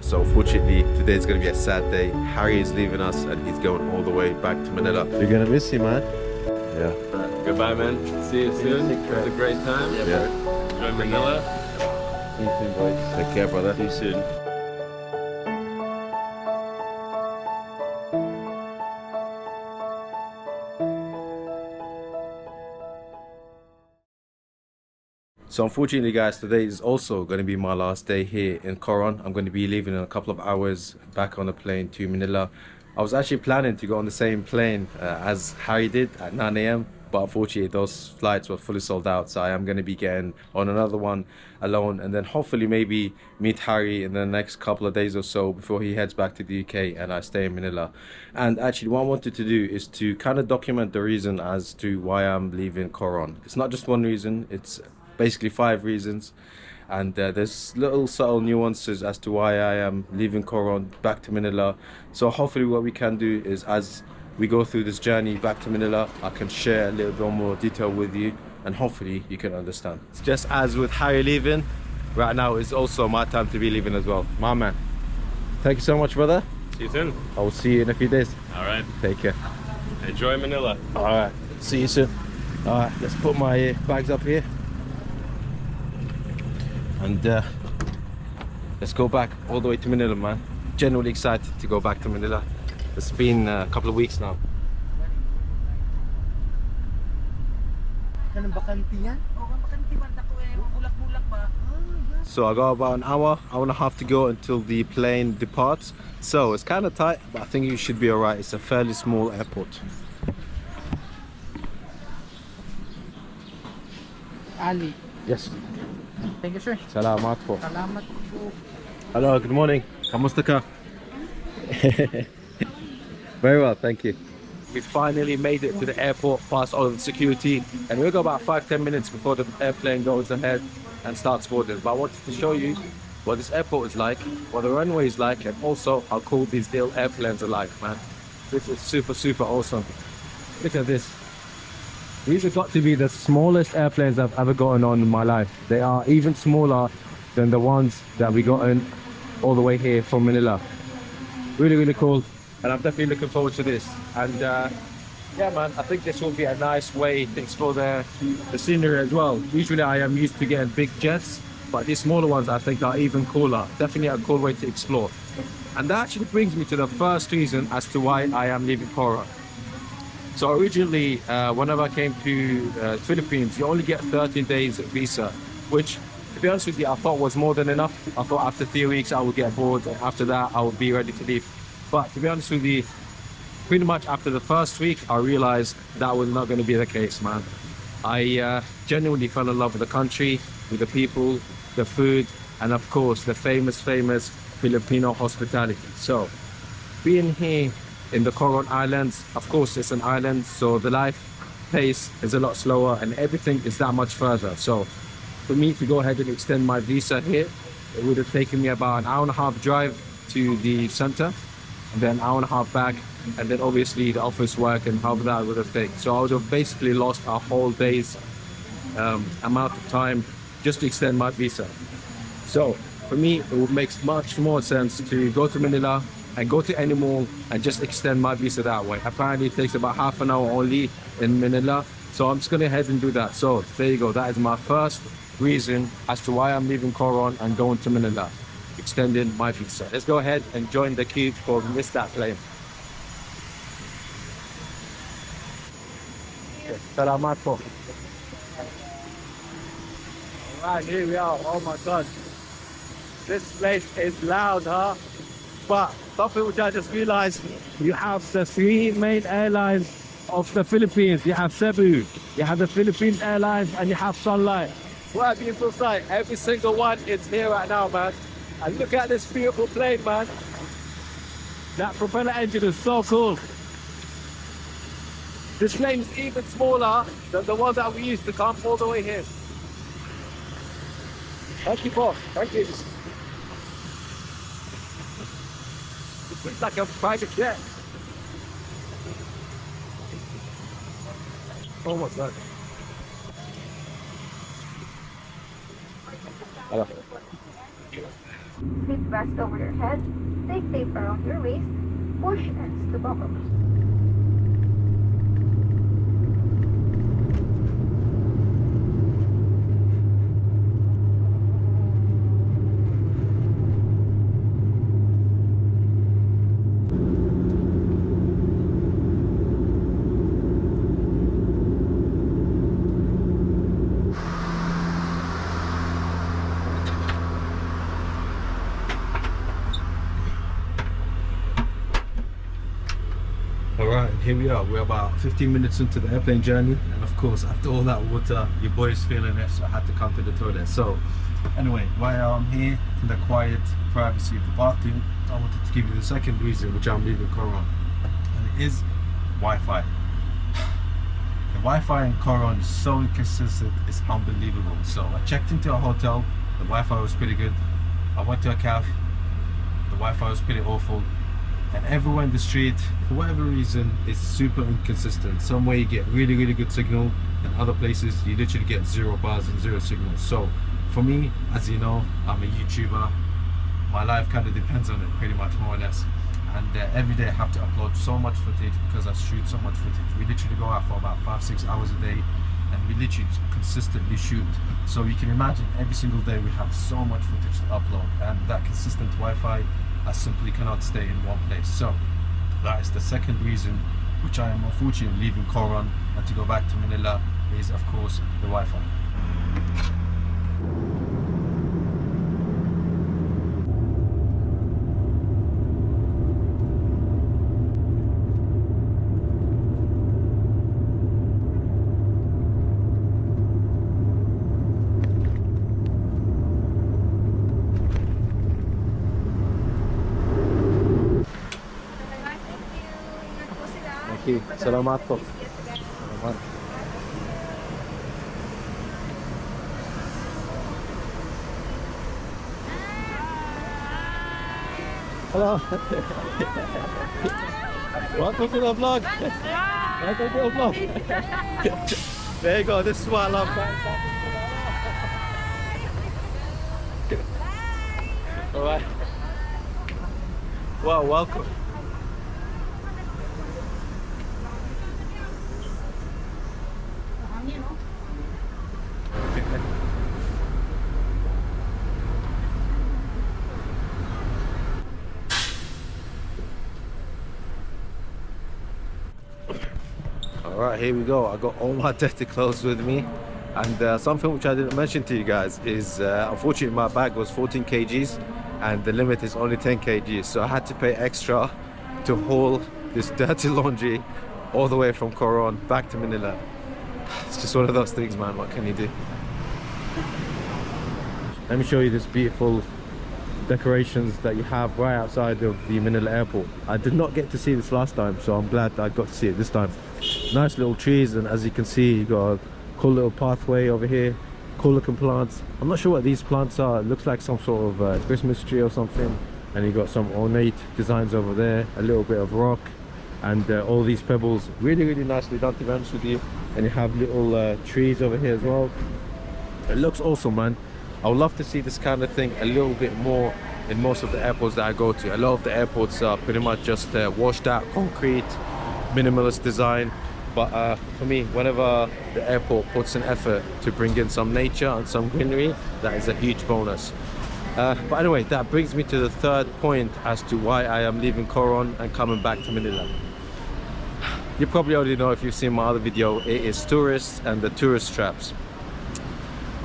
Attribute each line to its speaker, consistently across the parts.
Speaker 1: So unfortunately, today's going to be a sad day. Harry is leaving us and he's going all the way back to Manila. You're going to miss him, man. Yeah.
Speaker 2: Goodbye, man. See you soon. It was a great time.
Speaker 1: Yeah.
Speaker 2: Enjoy Manila.
Speaker 1: See you soon, boys. Take care, brother.
Speaker 2: See you soon.
Speaker 1: So unfortunately, guys, today is also going to be my last day here in Coron. I'm going to be leaving in a couple of hours back on the plane to Manila. I was actually planning to go on the same plane as Harry did at 9 a.m. But unfortunately, those flights were fully sold out. So I am going to be getting on another one alone. And then hopefully maybe meet Harry in the next couple of days or so before he heads back to the UK and I stay in Manila. And actually, what I wanted to do is to kind of document the reason as to why I'm leaving Coron. It's not just one reason. It's basically 5 reasons, and there's little subtle nuances as to why I am leaving Coron back to Manila. So hopefully what we can do is, as we go through this journey back to Manila, I can share a little bit more detail with you and hopefully you can understand. It's just as with Harry leaving, right now is also my time to be leaving as well. My man, thank you so much, brother.
Speaker 2: See you soon.
Speaker 1: I will see you in a few days.
Speaker 2: All right.
Speaker 1: Take care.
Speaker 2: Enjoy Manila.
Speaker 1: All right, see you soon. All right, let's put my bags up here. And let's go back all the way to Manila, man. Genuinely excited to go back to Manila. It's been a couple of weeks now. So I got about an hour and a half to go until the plane departs. So it's kind of tight, but I think you should be alright. It's a fairly small airport.
Speaker 3: Ali.
Speaker 1: Yes.
Speaker 3: Thank you, sir.
Speaker 1: Salamat po.
Speaker 3: Salamat po.
Speaker 1: Hello, good morning. Kamusta ka? Very well, thank you. We finally made it to the airport, past all of the security, and we've got about 5-10 minutes before the airplane goes ahead and starts boarding. But I wanted to show you what this airport is like, what the runway is like, and also how cool these little airplanes are like, man. This is super, super awesome. Look at this. These have got to be the smallest airplanes I've ever gotten on in my life. They are even smaller than the ones that we got in all the way here from Manila. Really, really cool. And I'm definitely looking forward to this. And yeah, man, I think this will be a nice way to explore the scenery as well. Usually I am used to getting big jets, but these smaller ones I think are even cooler. Definitely a cool way to explore. And that actually brings me to the first reason as to why I am leaving Coron. So originally, whenever I came to Philippines, you only get 13 days visa, which, to be honest with you, I thought was more than enough. I thought after 3 weeks I would get bored, and after that I would be ready to leave. But to be honest with you, pretty much after the first week, I realized that was not going to be the case, man. I genuinely fell in love with the country, with the people, the food, and of course, the famous Filipino hospitality. So, being here in the Coron Islands, of course it's an island, so the life pace is a lot slower and everything is that much further. So for me to go ahead and extend my visa here, it would have taken me about an hour and a half drive to the center, and then an hour and a half back, and then obviously the office work and how that would have taken. So I would have basically lost a whole day's amount of time just to extend my visa. So for me, it would make much more sense to go to Manila and go to any mall and just extend my visa that way. Apparently it takes about half an hour only in Manila, so I'm just gonna head and do that. So there you go, that is my first reason as to why I'm leaving Coron and going to Manila, extending my visa. Let's go ahead and join the queue for Miss That Plane. Salamat po. Alright, here we are. Oh my god, this place is loud, huh? But something which I just realized, you have the 3 main airlines of the Philippines. You have Cebu, you have the Philippine Airlines, and you have Sunlight. What a beautiful sight. Every single one is here right now, man. And look at this beautiful plane, man. That propeller engine is so cool. This plane is even smaller than the ones that we used to come all the way here. Thank you, boss. Thank you. It's like a private jet. Oh my god. Hello.
Speaker 4: Slip vest over your head, take tape around your waist, push ends to buckle.
Speaker 1: Alright, here we are. We're about 15 minutes into the airplane journey, and of course, after all that water, your boy's feeling it, so I had to come to the toilet. So, anyway, while I'm here in the quiet privacy of the bathroom, I wanted to give you the second reason which I'm leaving Coron, and it is Wi-Fi. The Wi-Fi in Coron is so inconsistent, it's unbelievable. So, I checked into a hotel, the Wi-Fi was pretty good. I went to a cafe, the Wi-Fi was pretty awful. And everywhere in the street, for whatever reason, is super inconsistent. Somewhere you get really, really good signal, and other places you literally get 0 bars and 0 signals. So for me, as you know, I'm a YouTuber. My life kind of depends on it, pretty much, more or less. And every day I have to upload so much footage because I shoot so much footage. We literally go out for about 5-6 hours a day, and we literally consistently shoot. So you can imagine every single day we have so much footage to upload, and that consistent Wi-Fi, I simply cannot stay in one place. So that is the second reason which I am unfortunately leaving Coron, and to go back to Manila is of course the Wi-Fi. Salamat po. Salamat. Hello. Welcome to the vlog. Welcome to the vlog. There you go. This is what I love. All right. Well, welcome. Alright, here we go. I got all my dirty clothes with me, and something which I didn't mention to you guys is unfortunately my bag was 14 kgs and the limit is only 10 kgs, so I had to pay extra to haul this dirty laundry all the way from Coron back to Manila. It's just one of those things, man. What can you do? Let me show you this beautiful decorations that you have right outside of the Manila airport. I did not get to see this last time, so I'm glad I got to see it this time. Nice little trees, and as you can see, you got a cool little pathway over here, cool looking plants. I'm not sure what these plants are. It looks like some sort of Christmas tree or something, and you got some ornate designs over there, a little bit of rock, and all these pebbles, really, really nicely done, to be honest with you. And you have little trees over here as well. It looks awesome, man. I would love to see this kind of thing a little bit more in most of the airports that I go to. A lot of the airports are pretty much just washed out concrete, minimalist design. But for me, whenever the airport puts an effort to bring in some nature and some greenery, that is a huge bonus. But anyway, that brings me to the third point as to why I am leaving Coron and coming back to Manila. You probably already know if you've seen my other video. It is tourists and the tourist traps.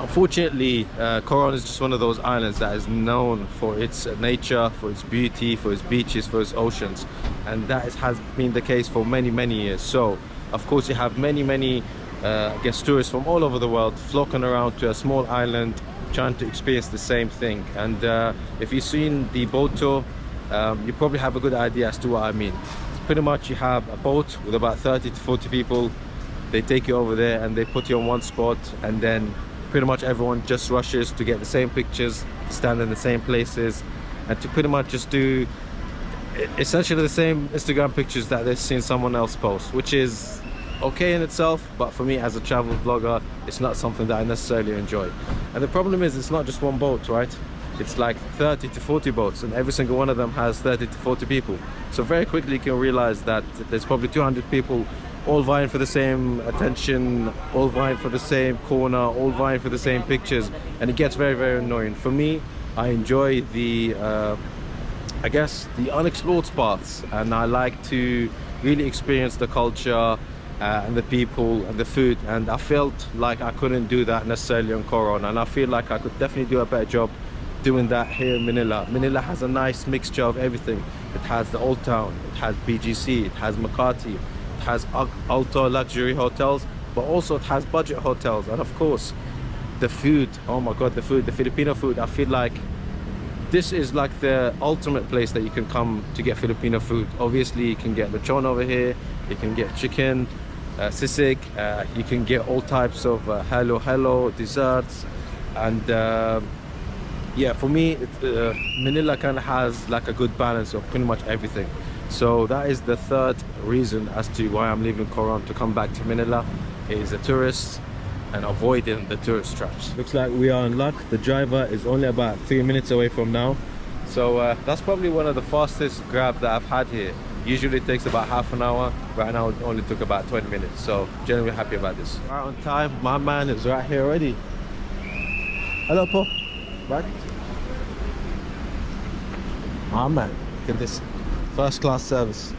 Speaker 1: Unfortunately, Coron is just one of those islands that is known for its nature, for its beauty, for its beaches, for its oceans, and that has been the case for many, many years. So of course you have many I guess tourists from all over the world flocking around to a small island trying to experience the same thing. And if you've seen the boat tour, you probably have a good idea as to what I mean. Pretty much you have a boat with about 30 to 40 people. They take you over there and they put you on one spot, and then pretty much everyone just rushes to get the same pictures, stand in the same places, and to pretty much just do essentially the same Instagram pictures that they've seen someone else post, which is okay in itself, but for me as a travel vlogger, it's not something that I necessarily enjoy. And the problem is, it's not just one boat, right? it's like 30 to 40 boats, and every single one of them has 30 to 40 people. So very quickly you can realize that there's probably 200 people all vying for the same attention, all vying for the same corner, all vying for the same pictures, and it gets very, very annoying. For me, I enjoy the I guess the unexplored parts, and I like to really experience the culture and the people and the food, and I felt like I couldn't do that necessarily on Coron, and I feel like I could definitely do a better job doing that here in Manila. Manila has a nice mixture of everything. It has the old town, it has BGC, it has Makati, it has ultra luxury hotels, but also it has budget hotels, and of course the food. Oh my god, the food, the Filipino food. I feel like this is like the ultimate place that you can come to get Filipino food. Obviously you can get lechon over here, you can get chicken, sisig, you can get all types of halo desserts, and yeah, for me Manila kind of has like a good balance of pretty much everything. So that is the third reason as to why I'm leaving Coron to come back to Manila, is the tourists and avoiding the tourist traps. Looks like we are in luck. The driver is only about 3 minutes away from now, so that's probably one of the fastest grab that I've had here. Usually it takes about half an hour. Right now it only took about 20 minutes, so generally happy about this. Right on time. My man is right here already. Hello, Paul. Back. My man, look at this first class service.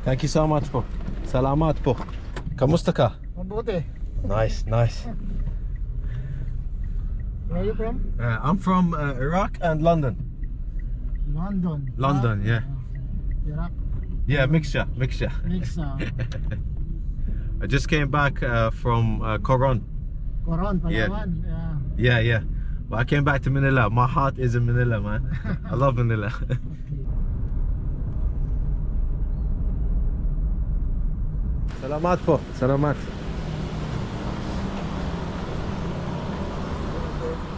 Speaker 1: Thank you so much, Paul. Salamat, Paul. Kamusta ka?
Speaker 3: Mabuti.
Speaker 1: Nice.
Speaker 3: Where are you from?
Speaker 1: I'm from Iraq and London.
Speaker 3: London.
Speaker 1: Yeah.
Speaker 3: Iraq.
Speaker 1: Yeah, mixture.
Speaker 3: Mix.
Speaker 1: I just came back from Coron.
Speaker 3: Coron, Palawan.
Speaker 1: Yeah. But I came back to Manila. My heart is in Manila, man. I love Manila. Salamat po. Salamat.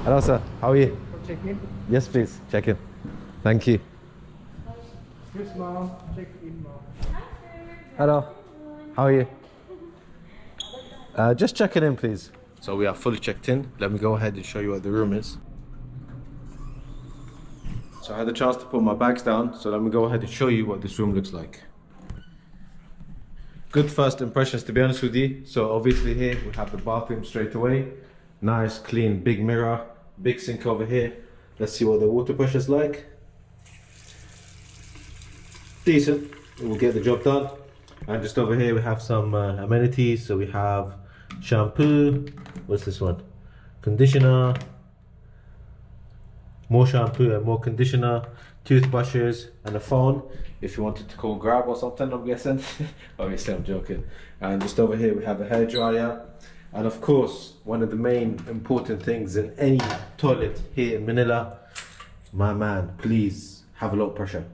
Speaker 1: Hello, sir. How are you?
Speaker 3: Check in.
Speaker 1: Yes, please. Check in. Thank you.
Speaker 3: Excuse ma'am. Check in ma'am.
Speaker 1: Hello. How are you? Just checking in, please. So we are fully checked in. Let me go ahead and show you what the room is. So I had the chance to put my bags down, so let me go ahead and show you what this room looks like. Good first impressions, to be honest with you. So obviously here we have the bathroom straight away. Nice, clean, big mirror, big sink over here. Let's see what the water pressure is like. Decent, we'll get the job done. And just over here we have some amenities. So we have shampoo, what's this one? Conditioner, more shampoo and more conditioner, toothbrushes, and a phone if you wanted to call Grab or something, I'm guessing. Obviously I'm joking. And just over here we have a hairdryer, and of course one of the main important things in any toilet here in Manila, my man, please have a low pressure.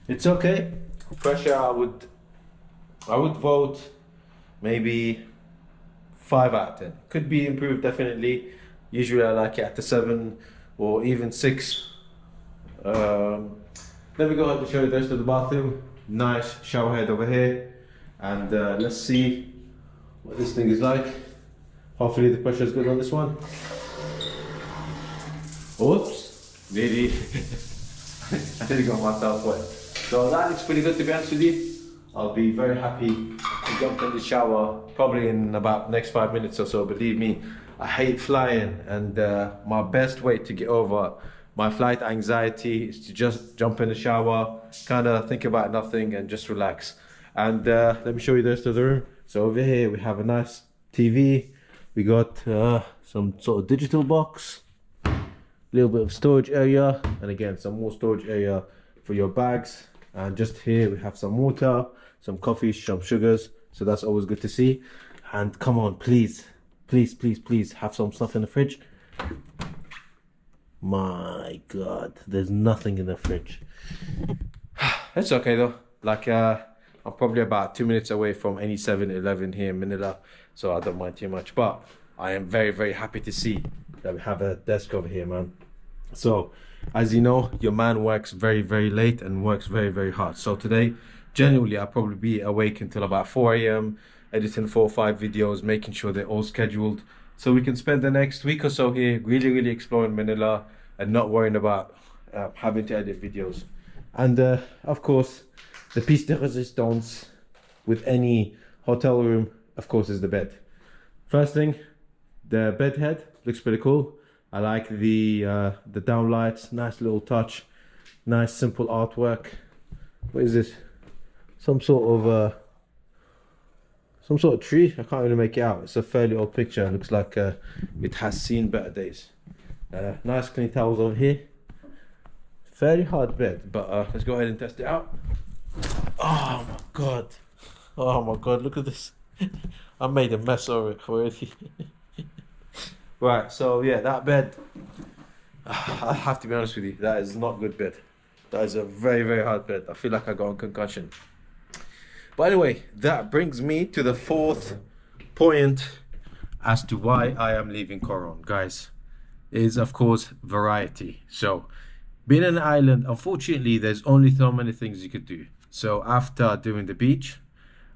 Speaker 1: It's okay. Pressure, I would vote maybe 5 out of 10. Could be improved, definitely. Usually I like it at the 7 or even 6. Let me go ahead and show you the rest of the bathroom. Nice shower head over here, and let's see what this thing is like. Hopefully the pressure is good on this one. Oops, nearly. I did got myself wet. So that looks pretty good, to be honest with you. I'll be very happy to jump in the shower probably in about the next 5 minutes or so. Believe me, I hate flying, and my best way to get over my flight anxiety is to just jump in the shower, kind of think about nothing and just relax. And let me show you the rest of the room. So over here we have a nice TV. We got some sort of digital box, a little bit of storage area, and again some more storage area for your bags. And just here we have some water, some coffee, some sugars, so that's always good to see. And come on, please have some stuff in the fridge. My god, there's nothing in the fridge. It's okay though, like I'm probably about 2 minutes away from any 7-Eleven here in Manila, so I don't mind too much. But I am very, very happy to see that we have a desk over here, man. So as you know, your man works very, very late and works very, very hard. So today, genuinely, I'll probably be awake until about 4 AM, editing 4 or 5 videos, making sure they're all scheduled. so we can spend the next week or so here really exploring Manila and not worrying about having to edit videos. And of course, the piece de resistance with any hotel room, of course, is the bed. First thing, the bed head looks pretty cool. I like the downlights, nice little touch, nice simple artwork. What is this? Some sort of tree. I can't really make it out. It's a fairly old picture. It looks like it has seen better days. Nice clean towels over here. Fairly hard bed, but let's go ahead and test it out. Oh my god. Oh my god, look at this. I made a mess of it already. Right, so yeah, that bed, I have to be honest with you, that is not good bed. That is a very hard bed. I feel like I got a concussion. But anyway, that brings me to the fourth point as to why I am leaving Coron, guys. Is of course variety. So being an island, unfortunately, there's only so many things you could do. So after doing the beach,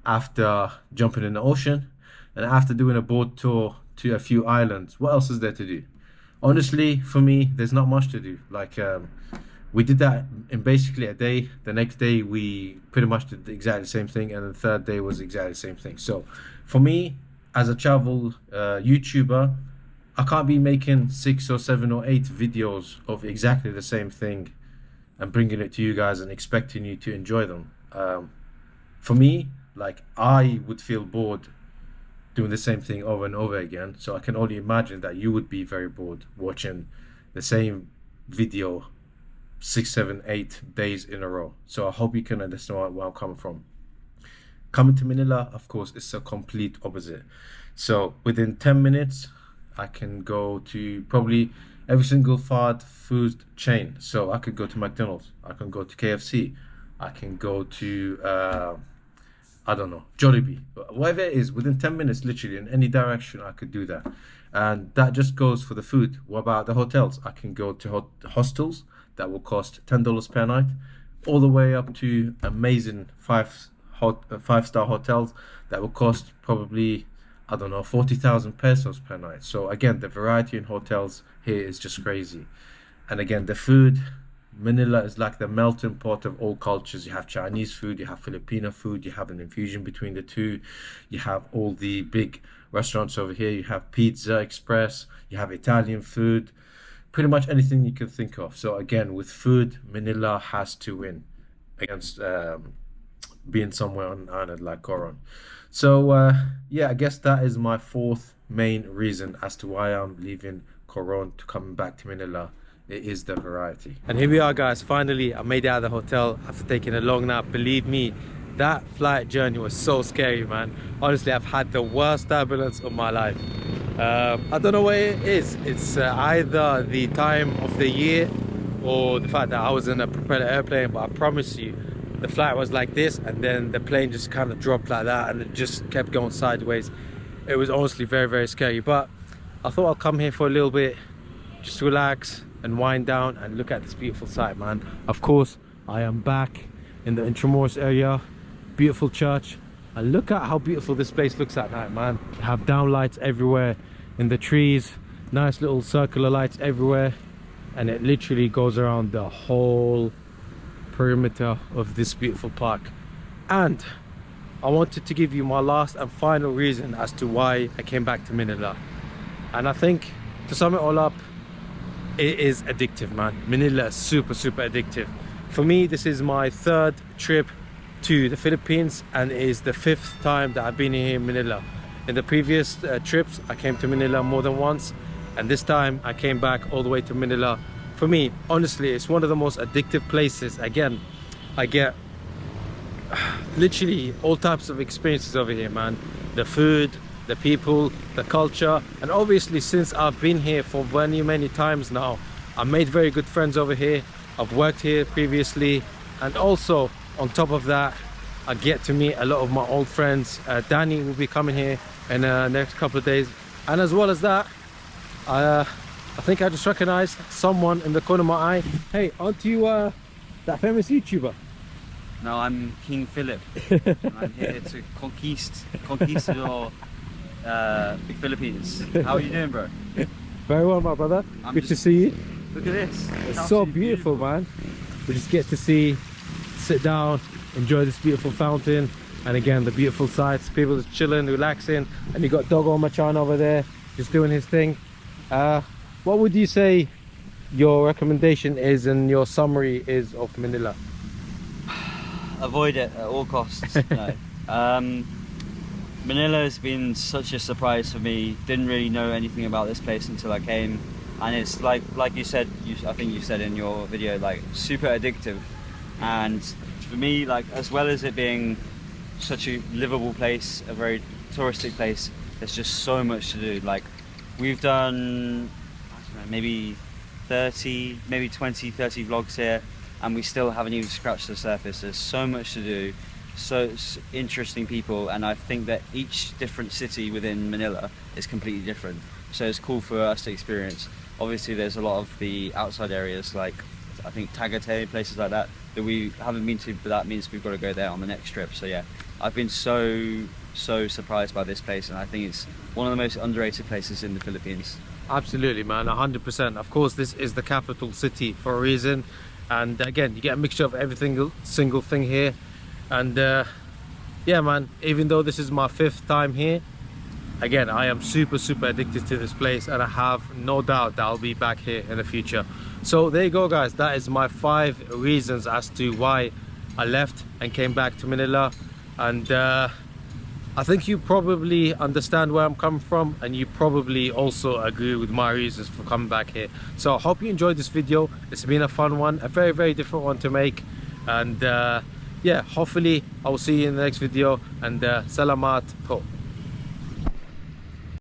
Speaker 1: after jumping in the ocean, and after doing a boat tour to a few islands, what else is there to do? Honestly, for me, there's not much to do. Like we did that in basically a day. The next day we pretty much did exactly the same thing, and the third day was exactly the same thing. So for me, as a travel YouTuber, I can't be making 6 or 7 or 8 videos of exactly the same thing and bringing it to you guys and expecting you to enjoy them. For me, like, I would feel bored doing the same thing over and over again. So I can only imagine that you would be very bored watching the same video 6, 7, 8 days in a row. So I hope you can understand where I'm coming from. Coming to Manila, of course, is a complete opposite. So within 10 minutes, I can go to probably every single fast food chain. So I could go to McDonald's, I can go to KFC, I can go to I don't know, Jollibee, whatever it is. Within 10 minutes, literally in any direction, I could do that. And that just goes for the food. What about the hotels? I can go to hostels that will cost $10 per night, all the way up to amazing five-star hotels that will cost probably, I don't know, 40,000 pesos per night. So again, the variety in hotels here is just crazy. And again, the food, Manila is like the melting pot of all cultures. You have Chinese food, you have Filipino food, you have an infusion between the two. You have all the big restaurants over here. You have Pizza Express, you have Italian food, pretty much anything you can think of. So again, with food, Manila has to win against being somewhere on an island like Coron. So yeah, I guess that is my fourth main reason as to why I'm leaving Coron to coming back to Manila. It is the variety. And here we are, guys. Finally, I made it out of the hotel after taking a long nap. Believe me, that flight journey was so scary, man. Honestly, I've had the worst turbulence of my life. I don't know what it is. It's either the time of the year or the fact that I was in a propeller airplane, but I promise you, the flight was like this, and then the plane just kind of dropped like that, and it just kept going sideways. It was honestly very scary, but I thought I'll come here for a little bit, just relax and wind down and look at this beautiful sight, man. Of course, I am back in the Intramuros area. Beautiful church, and look at how beautiful this place looks at night, man. I have downlights everywhere in the trees, nice little circular lights everywhere, and it literally goes around the whole perimeter of this beautiful park. And I wanted to give you my last and final reason as to why I came back to Manila. And I think, to sum it all up, it is addictive, man. Manila is super addictive. For me, this is my third trip to the Philippines, and it is the 5th time that I've been here in Manila. In the previous trips, I came to Manila more than once, and this time I came back all the way to Manila. For me, honestly, it's one of the most addictive places. Again, I get literally all types of experiences over here, man. The food, the people, the culture, and obviously since I've been here for many times now, I made very good friends over here. I've worked here previously, and also on top of that, I get to meet a lot of my old friends. Danny will be coming here in the next couple of days, and as well as that, I think I just recognized someone in the corner of my eye. Hey, aren't you that famous YouTuber?
Speaker 5: No, I'm King Philip. I'm here to conquistador Philippines. How are you doing, bro?
Speaker 1: Very well, my brother.
Speaker 5: I'm
Speaker 1: Good to
Speaker 5: just-
Speaker 1: see you.
Speaker 5: Look at this.
Speaker 1: It's so beautiful, man. We just get to see, sit down, enjoy this beautiful fountain, and again the beautiful sights. People just chilling, relaxing, and you got Doggo Machan over there just doing his thing. What would you say your recommendation is and your summary is of Manila?
Speaker 5: Avoid it at all costs. No. Manila has been such a surprise for me. Didn't really know anything about this place until I came, and it's like you said. I think you said in your video, like super addictive. And for me, like as well as it being such a livable place, a very touristic place, there's just so much to do. Like we've done, I don't know, maybe 30, maybe 20, 30 vlogs here, and we still haven't even scratched the surface. There's so much to do, so interesting people, and I think that each different city within Manila is completely different. So it's cool for us to experience. Obviously there's a lot of the outside areas, like I think Tagaytay, places like that we haven't been to, but that means we've got to go there on the next trip. So yeah, I've been so surprised by this place, and I think it's one of the most underrated places in the Philippines.
Speaker 1: Absolutely, man, 100%. Of course, this is the capital city for a reason, and again, you get a mixture of every single thing here. And yeah, man, even though this is my 5th time here, again, I am super addicted to this place, and I have no doubt that I'll be back here in the future. So there you go, guys. That is my 5 reasons as to why I left and came back to Manila. And I think you probably understand where I'm coming from, and you probably also agree with my reasons for coming back here. So I hope you enjoyed this video. It's been a fun one, a very different one to make. And yeah, hopefully I will see you in the next video. And salamat po.